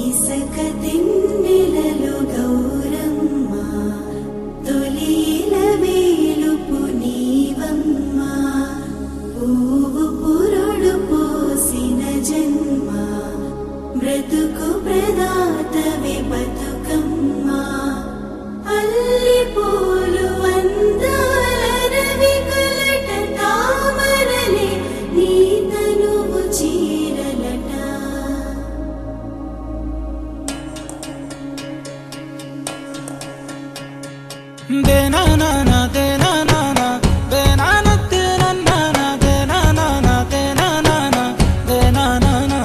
ఇసక తిన్నెలలో గౌరమ్మ తొలిల వేలుపు నీవమ్మ పువ్వు పురుడు పోసిన జన్మ బ్రతుకు ప్రదాతవే బతుకమ్మ అల్లి పూలు అందాల రవి కలట తామరలే నీ తనువు చీరలట దేనా నానా దేనా నానా దేనా దేనా నానా దేనా నానా దేనా నానా దేనా నానా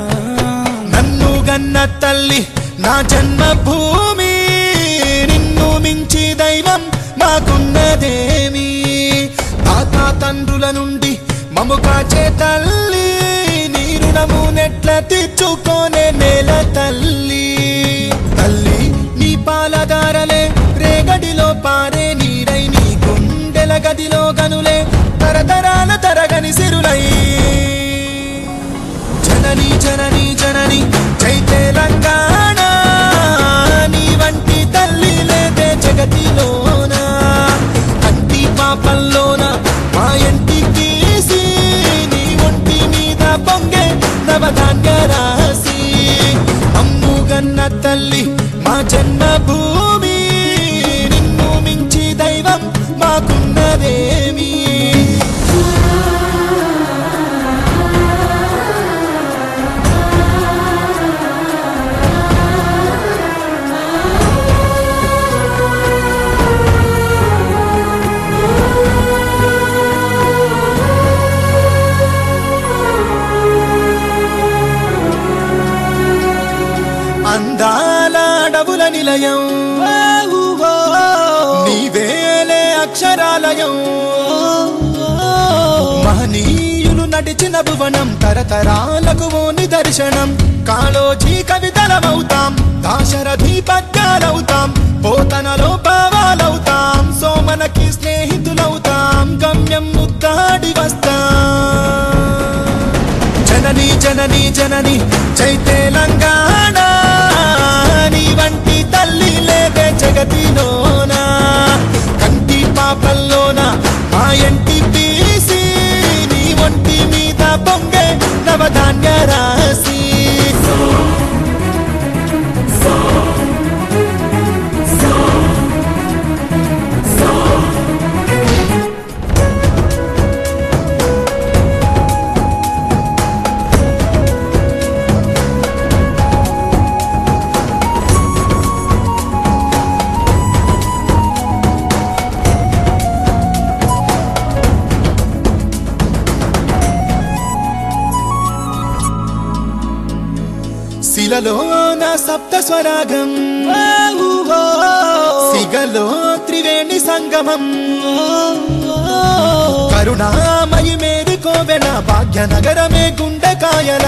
నన్ను గన్న తల్లి నా జన్మభూమి నిన్ను మించి దైవం మాకున్నదేమి తాత తండ్రుల నుండి మము కాచే తల్లి నీ రుణము నెట్ల తీర్చుకోనే నేల తల్లి తల్లి నీ పాలదారలే రేగడిలో పారే నీరై నీ గుండెల గదిలో గనులే తరతరాల తరగని సిరులై జనని జనని జనని జై తెలంగాణ నీ వంటి తల్లి లేదే జగతిలోన కంటి పాపల్లోన మా ఇంటికి నీ ఒంటి మీద పొంగే నవధాన్య రాసి అమ్ముగన్న తల్లి మా జన్మభూమి నిన్ను మించి దైవం మాకున్నదేమి అందాల అడవుల నిలయం నీవేలే అక్షరాలయం మహనీయులు నడిచిన భువనం తరతరాలకు ఓ నిదర్శనం కాళోజీ కవితలమవుతాం దాశరథి పద్యాలవుతాం పోతనలో భావాలవుతాం సోమనకి స్నేహితులవుతాం గమ్యం ముద్దాడి వస్తాం జనని జనని జనని జై తెలంగాణ నీ వంటి తల్లి లేదే జగతిలోన కంటి పాపల్లోన మా ఇంటి తీసి నీ ఒంటి మీద పొంగే నవధాన్య రాసి శిలలో నా సప్త స్వరాగం సిగలో త్రివేణి సంగమం కరుణామయి మేరి కోవెల భాగ్యనగరమే గుండెకాయల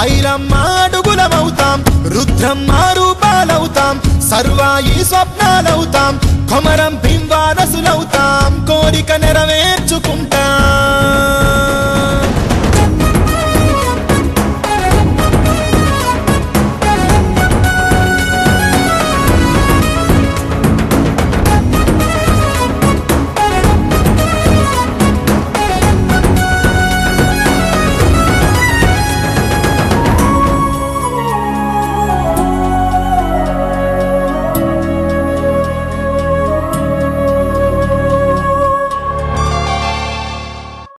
ఐరమ్మ అడుగులమవుతాం రుద్రమ్మ రూపాలవుతాం సర్వాయి స్వప్నాలవుతాం కొమరం భీం వారసులవుతాం కోరిక నెరవేర్చుకుంటాం